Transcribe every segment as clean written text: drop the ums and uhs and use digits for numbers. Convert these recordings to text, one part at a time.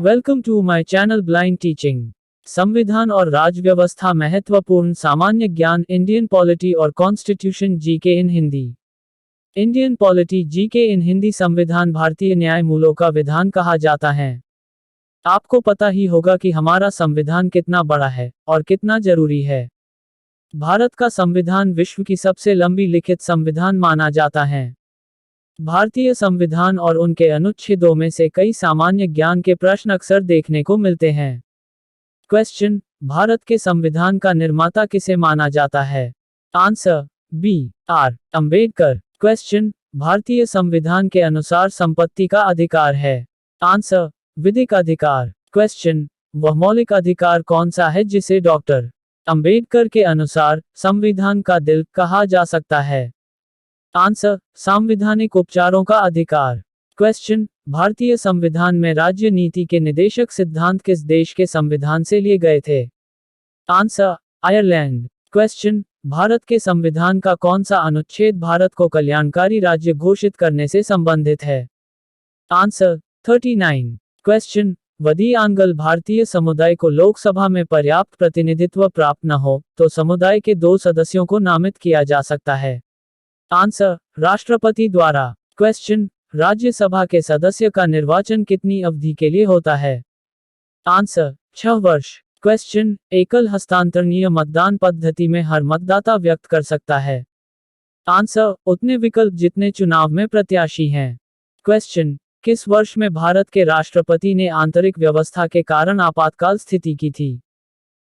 Welcome to my channel blind teaching. संविधान और राज्य व्यवस्था महत्वपूर्ण सामान्य ज्ञान इंडियन पॉलिटी और constitution GK in Hindi. Indian polity GK in Hindi. संविधान भारतीय न्याय मूलों का विधान कहा जाता है। आपको पता ही होगा कि हमारा संविधान कितना बड़ा है और कितना जरूरी है। भारत का संविधान विश्व की सबसे लंबी लिखित संविधान माना जाता है। भारतीय संविधान और उनके अनुच्छेदों में से कई सामान्य ज्ञान के प्रश्न अक्सर देखने को मिलते हैं। क्वेश्चन: भारत के संविधान का निर्माता किसे माना जाता है? Answer: B R Ambedkar. Question: भारतीय संविधान के अनुसार संपत्ति का अधिकार है? आंसर: विधिक अधिकार। क्वेश्चन: वह मौलिक अधिकार कौन सा है जिसे डॉक्टर अंबेडकर के अनुसार संविधान का दिल कहा जा सकता है? आंसर: संवैधानिक उपचारों का अधिकार। क्वेश्चन: भारतीय संविधान में राज्य नीति के निदेशक सिद्धांत किस देश के संविधान से लिए गए थे? Answer: Ireland. क्वेश्चन: भारत के संविधान का कौन सा अनुच्छेद भारत को कल्याणकारी राज्य घोषित करने से संबंधित है? आंसर: 39। क्वेश्चन: यदि आंग्ल भारतीय समुदाय को लोकसभा में पर्याप्त प्रतिनिधित्व प्राप्त न हो तो समुदाय के 2 सदस्यों को नामित किया जा सकता है? आंसर: राष्ट्रपति द्वारा। क्वेश्चन: राज्यसभा के सदस्य का निर्वाचन कितनी अवधि के लिए होता है? आंसर: 6 वर्ष। क्वेश्चन: एकल हस्तांतरणीय मतदान पद्धति में हर मतदाता व्यक्त कर सकता है? आंसर: उतने विकल्प जितने चुनाव में प्रत्याशी हैं। क्वेश्चन: किस वर्ष में भारत के राष्ट्रपति ने आंतरिक व्यवस्था के कारण आपातकाल स्थिति की थी?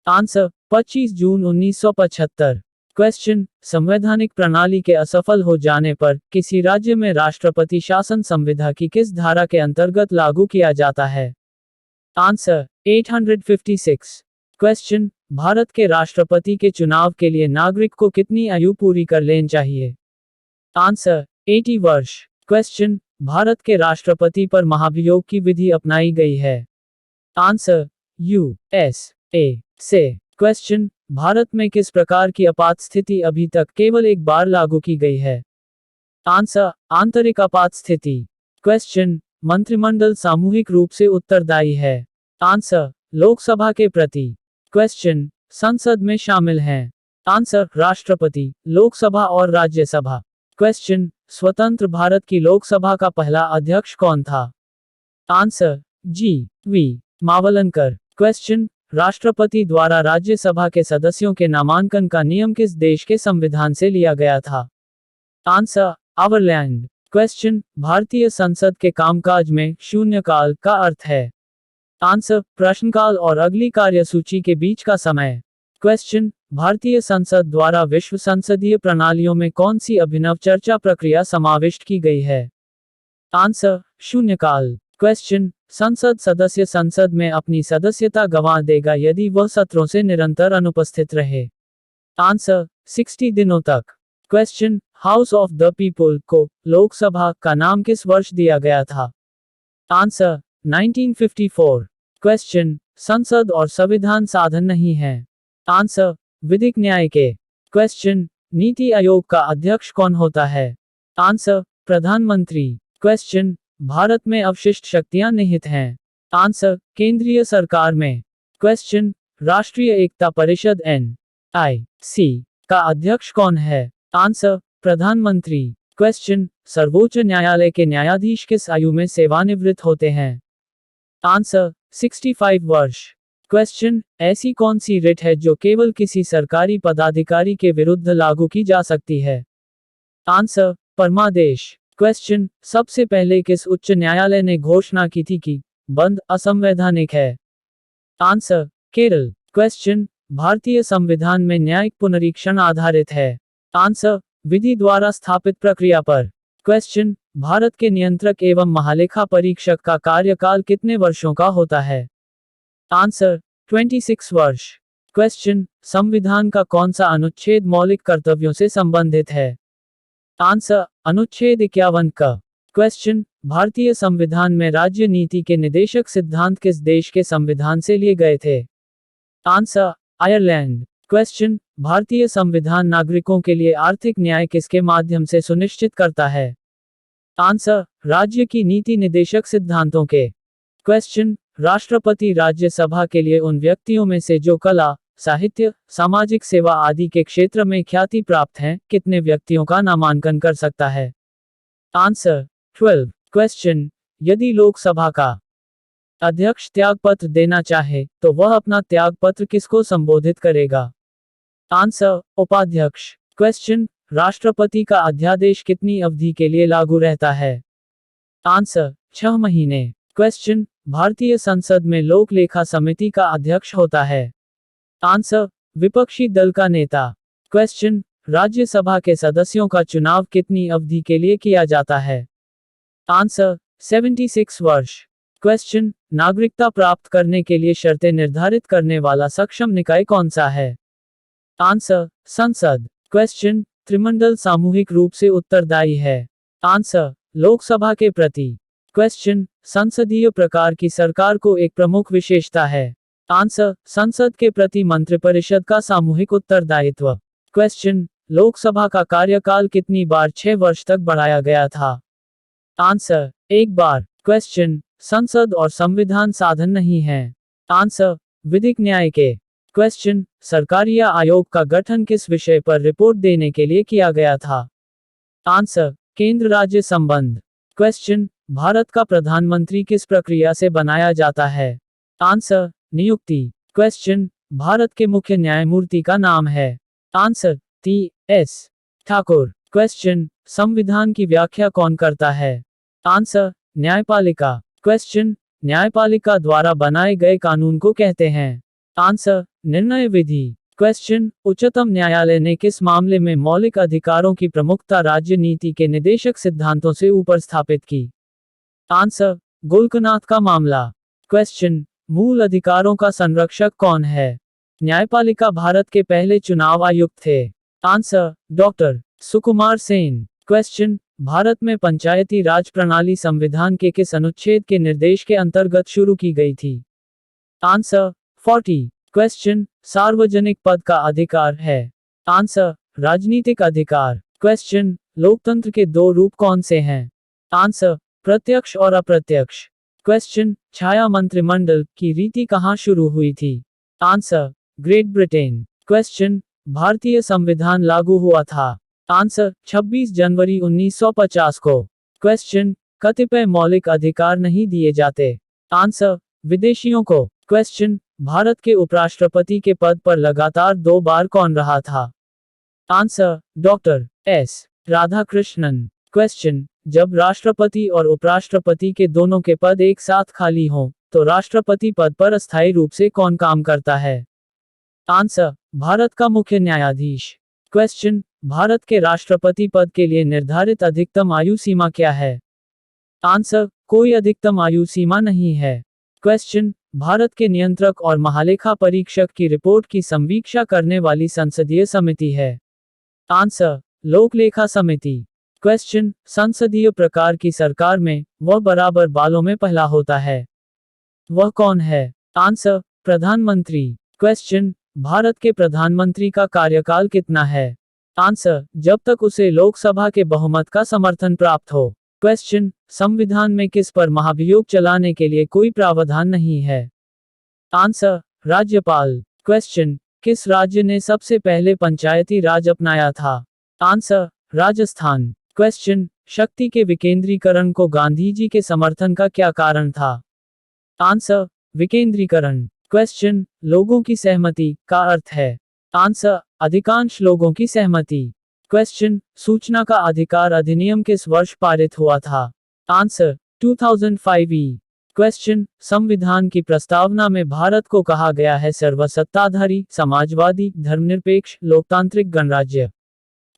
आंसर: 25 जून 1975। क्वेश्चन: संवैधानिक प्रणाली के असफल हो जाने पर किसी राज्य में राष्ट्रपति शासन संविधा की किस धारा के अंतर्गत लागू किया जाता है? आंसर: 856। क्वेश्चन: भारत के राष्ट्रपति के चुनाव के लिए नागरिक को कितनी आयु पूरी कर लेनी चाहिए? आंसर: 80 वर्ष। क्वेश्चन: भारत के राष्ट्रपति पर महाभियोग की विधि अपनाई गई है? आंसर: USA से। क्वेश्चन: भारत में किस प्रकार की आपात स्थिति अभी तक केवल एक बार लागू की गई है? आंसर: आंतरिक आपात स्थिति। क्वेश्चन: मंत्रिमंडल सामूहिक रूप से उत्तरदायी है? आंसर: लोकसभा के प्रति। क्वेश्चन: संसद में शामिल हैं? आंसर: राष्ट्रपति, लोकसभा और राज्यसभा। क्वेश्चन: स्वतंत्र भारत की लोकसभा का पहला अध्यक्ष कौन था? Answer: G.V.. मावलंकर। क्वेश्चन: राष्ट्रपति द्वारा राज्यसभा के सदस्यों के नामांकन का नियम किस देश के संविधान से लिया गया था? Answer: Ireland. क्वेश्चन: भारतीय संसद के कामकाज में शून्यकाल का अर्थ है? आंसर: प्रश्नकाल और अगली कार्यसूची के बीच का समय। क्वेश्चन: भारतीय संसद द्वारा विश्व संसदीय प्रणालियों में कौन सी अभिनव चर्चा प्रक्रिया समाविष्ट की गई है? आंसर: शून्यकाल। क्वेश्चन: संसद सदस्य संसद में अपनी सदस्यता गंवा देगा यदि वह सत्रों से निरंतर अनुपस्थित रहे? आंसर: 60 दिनों तक। Question: house of the people को लोकसभा का नाम किस वर्ष दिया गया था? आंसर: 1954। क्वेश्चन: संसद और संविधान साधन नहीं है? आंसर: विधिक न्याय के। क्वेश्चन: नीति आयोग का अध्यक्ष कौन होता है? आंसर: प्रधानमंत्री। क्वेश्चन: भारत में अवशिष्ट शक्तियां निहित हैं? आंसर: केंद्रीय सरकार में। क्वेश्चन: राष्ट्रीय एकता परिषद NIC का अध्यक्ष कौन है? आंसर: प्रधानमंत्री। क्वेश्चन: सर्वोच्च न्यायालय के न्यायाधीश किस आयु में सेवानिवृत्त होते हैं? आंसर: 65 वर्ष। क्वेश्चन: ऐसी कौन सी रिट है जो केवल किसी सरकारी पदाधिकारी के विरुद्ध लागू की जा सकती है? आंसर: परमादेश। क्वेश्चन: सबसे पहले किस उच्च न्यायालय ने घोषणा की थी कि बंद असंवैधानिक है? आंसर: केरल। क्वेश्चन: भारतीय संविधान में न्यायिक पुनरीक्षण आधारित है? आंसर: विधि द्वारा स्थापित प्रक्रिया पर। क्वेश्चन: भारत के नियंत्रक एवं महालेखा परीक्षक का कार्यकाल कितने वर्षों का होता है? आंसर: 26 वर्ष। क्वेश्चन: संविधान का कौन सा अनुच्छेद मौलिक कर्तव्यों से संबंधित है? आंसर: अनुच्छेद 51 का। क्वेश्चन: भारतीय संविधान में राज्य नीति के निदेशक सिद्धांत किस देश के संविधान से लिए गए थे? Answer: Ireland. क्वेश्चन: भारतीय संविधान नागरिकों के लिए आर्थिक न्याय किसके माध्यम से सुनिश्चित करता है? आंसर: राज्य की नीति निदेशक सिद्धांतों के। क्वेश्चन: राष्ट्रपति राज्यसभा के लिए उन व्यक्तियों में से जो कला, साहित्य, सामाजिक सेवा आदि के क्षेत्र में ख्याति प्राप्त हैं, कितने व्यक्तियों का नामांकन कर सकता है? आंसर 12। क्वेश्चन, यदि लोकसभा का अध्यक्ष त्यागपत्र देना चाहे तो वह अपना त्यागपत्र किसको संबोधित करेगा? आंसर, उपाध्यक्ष। क्वेश्चन, राष्ट्रपति का अध्यादेश कितनी अवधि के लिए लागू रहता है? आंसर, 6 महीने। क्वेश्चन, भारतीय संसद में लोक लेखा समिति का अध्यक्ष होता है? आंसर, विपक्षी दल का नेता। क्वेश्चन, राज्यसभा के सदस्यों का चुनाव कितनी अवधि के लिए किया जाता है? आंसर, 76 वर्ष। क्वेश्चन, नागरिकता प्राप्त करने के लिए शर्तें निर्धारित करने वाला सक्षम निकाय कौन सा है? आंसर, संसद। क्वेश्चन, त्रिमंडल सामूहिक रूप से उत्तरदायी है? आंसर, लोकसभा के प्रति। क्वेश्चन, संसदीय प्रकार की सरकार को एक प्रमुख विशेषता है? आंसर, संसद के प्रति मंत्रिपरिषद का सामूहिक उत्तरदायित्व। क्वेश्चन, लोकसभा का कार्यकाल कितनी बार 6 वर्ष तक बढ़ाया गया था? आंसर, 1 बार। क्वेश्चन, संसद और संविधान साधन नहीं है? आंसर, विधिक न्याय के। क्वेश्चन, सरकारिया आयोग का गठन किस विषय पर रिपोर्ट देने के लिए किया गया था? आंसर, केंद्र राज्य संबंध। क्वेश्चन, भारत का प्रधानमंत्री किस प्रक्रिया से बनाया जाता है? आंसर, नियुक्ति। क्वेश्चन, भारत के मुख्य न्यायमूर्ति का नाम है? Answer, T.S.. ठाकुर। क्वेश्चन, संविधान की व्याख्या कौन करता है? आंसर, न्यायपालिका। क्वेश्चन, न्यायपालिका द्वारा बनाए गए कानून को कहते हैं? आंसर, निर्णय विधि। क्वेश्चन, उच्चतम न्यायालय ने किस मामले में मौलिक अधिकारों की प्रमुखता राज्य नीति के निदेशक सिद्धांतों से ऊपर स्थापित की? आंसर, गोलकनाथ का मामला। क्वेश्चन, मूल अधिकारों का संरक्षक कौन है? न्यायपालिका भारत के पहले चुनाव आयुक्त थे? Answer, doctor Sukumar Sen. Question, Bharat में पंचायती राज प्रणाली संविधान के किस अनुच्छेद के निर्देश के अंतर्गत शुरू की गई थी? आंसर, 40। क्वेश्चन, सार्वजनिक पद का अधिकार है? आंसर, राजनीतिक अधिकार। क्वेश्चन, लोकतंत्र के 2 रूप कौन से हैं? आंसर, प्रत्यक्ष और अप्रत्यक्ष। क्वेश्चन, छाया मंत्रिमंडल की रीति कहाँ शुरू हुई थी? Answer, great Britain. क्वेश्चन, भारतीय संविधान लागू हुआ था? आंसर, 26 जनवरी 1950 को। क्वेश्चन, कतिपय मौलिक अधिकार नहीं दिए जाते? आंसर, विदेशियों को। क्वेश्चन, भारत के उपराष्ट्रपति के पद पर लगातार 2 बार कौन रहा था? Answer, doctor S Radhakrishnan. Question, जब राष्ट्रपति और उपराष्ट्रपति के दोनों के पद एक साथ खाली हों, तो राष्ट्रपति पद पर अस्थायी रूप से कौन काम करता है? आंसर, भारत का मुख्य न्यायाधीश। क्वेश्चन, भारत के राष्ट्रपति पद के लिए निर्धारित अधिकतम आयु सीमा क्या है? आंसर, कोई अधिकतम आयु सीमा नहीं है। क्वेश्चन, भारत के नियंत्रक और महालेखा परीक्षक की रिपोर्ट की संवीक्षा करने वाली संसदीय समिति है? आंसर, लोक लेखा समिति। क्वेश्चन, संसदीय प्रकार की सरकार में वह बराबर बालों में पहला होता है? वह कौन है? आंसर, प्रधानमंत्री। क्वेश्चन, भारत के प्रधानमंत्री का कार्यकाल कितना है? आंसर, जब तक उसे लोकसभा के बहुमत का समर्थन प्राप्त हो। क्वेश्चन, संविधान में किस पर महाभियोग चलाने के लिए कोई प्रावधान नहीं है? आंसर, राज्यपाल। क्वेश्चन, किस राज्य ने सबसे पहले पंचायती राज अपनाया था? आंसर, राजस्थान। क्वेश्चन, शक्ति के विकेंद्रीकरण को गांधी जी के समर्थन का क्या कारण था? आंसर, विकेंद्रीकरण। क्वेश्चन, लोगों की सहमति का अर्थ है? आंसर, अधिकांश लोगों की सहमति। क्वेश्चन, सूचना का अधिकार अधिनियम किस वर्ष पारित हुआ था? आंसर, 2005 क्वेश्चन, संविधान की प्रस्तावना में भारत को कहा गया है सर्वसत्ताधारी, समाजवादी, धर्मनिरपेक्ष, लोकतांत्रिक गणराज्य।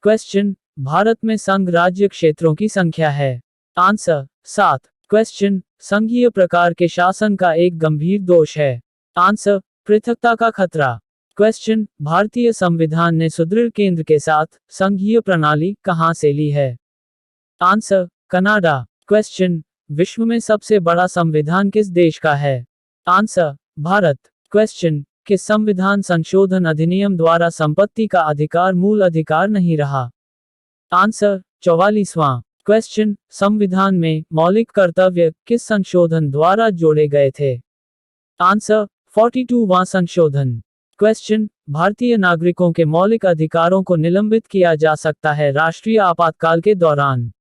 क्वेश्चन, भारत में संघ राज्य क्षेत्रों की संख्या है? आंसर, 7। क्वेश्चन, संघीय प्रकार के शासन का एक गंभीर दोष है? आंसर, पृथकता का खतरा। क्वेश्चन, भारतीय संविधान ने सुदृढ़ केंद्र के साथ संघीय प्रणाली कहां से ली है? Answer, Canada. क्वेश्चन, विश्व में सबसे बड़ा संविधान किस देश का है? आंसर, भारत। क्वेश्चन, किस संविधान संशोधन अधिनियम द्वारा संपत्ति का अधिकार मूल अधिकार नहीं रहा? आंसर, 44वां। क्वेश्चन, संविधान में मौलिक कर्तव्य किस संशोधन द्वारा जोड़े गए थे? आंसर 42वां संशोधन। क्वेश्चन, भारतीय नागरिकों के मौलिक अधिकारों को निलंबित किया जा सकता है राष्ट्रीय आपातकाल के दौरान।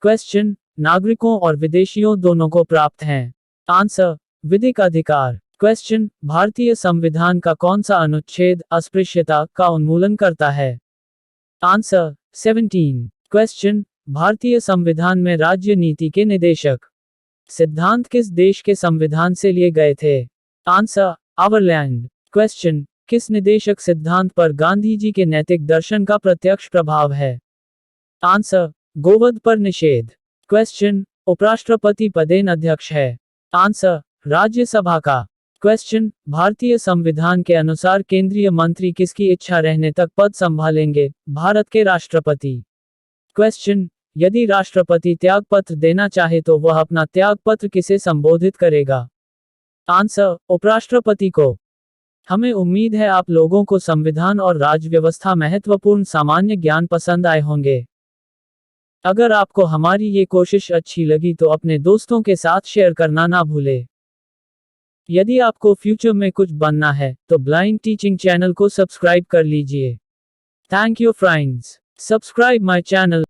क्वेश्चन, नागरिकों और विदेशियों दोनों को प्राप्त हैं। आंसर, विधिक अधिकार। क्वेश्चन, भारतीय संविधान का कौन सा अनुच्छेद अस्पृश्यता का उन्मूलन करता है? आंसर, 17। क्वेश्चन, भारतीय संविधान में राज्य नीति के निदेशक सिद्धांत किस देश के संविधान से लिए गए थे? Answer, Ireland. क्वेश्चन, किस निदेशक सिद्धांत पर गांधी जी के नैतिक दर्शन का प्रत्यक्ष प्रभाव है? आंसर, गोवध पर निषेध। क्वेश्चन, उपराष्ट्रपति पदेन अध्यक्ष है? आंसर, राज्यसभा का। क्वेश्चन, भारतीय संविधान के अनुसार केंद्रीय मंत्री किसकी इच्छा रहने तक पद संभालेंगे? भारत के राष्ट्रपति। क्वेश्चन, यदि राष्ट्रपति त्यागपत्र देना चाहे तो वह अपना त्यागपत्र किसे संबोधित करेगा? आंसर, उपराष्ट्रपति को। हमें उम्मीद है आप लोगों को संविधान और राज्य व्यवस्था महत्वपूर्ण सामान्य ज्ञान पसंद आए होंगे। अगर आपको हमारी ये कोशिश अच्छी लगी तो अपने दोस्तों के साथ शेयर करना ना भूले। यदि आपको फ्यूचर में कुछ बनना है तो ब्लाइंड टीचिंग चैनल को सब्सक्राइब कर लीजिए। Thank you friends. Subscribe my channel.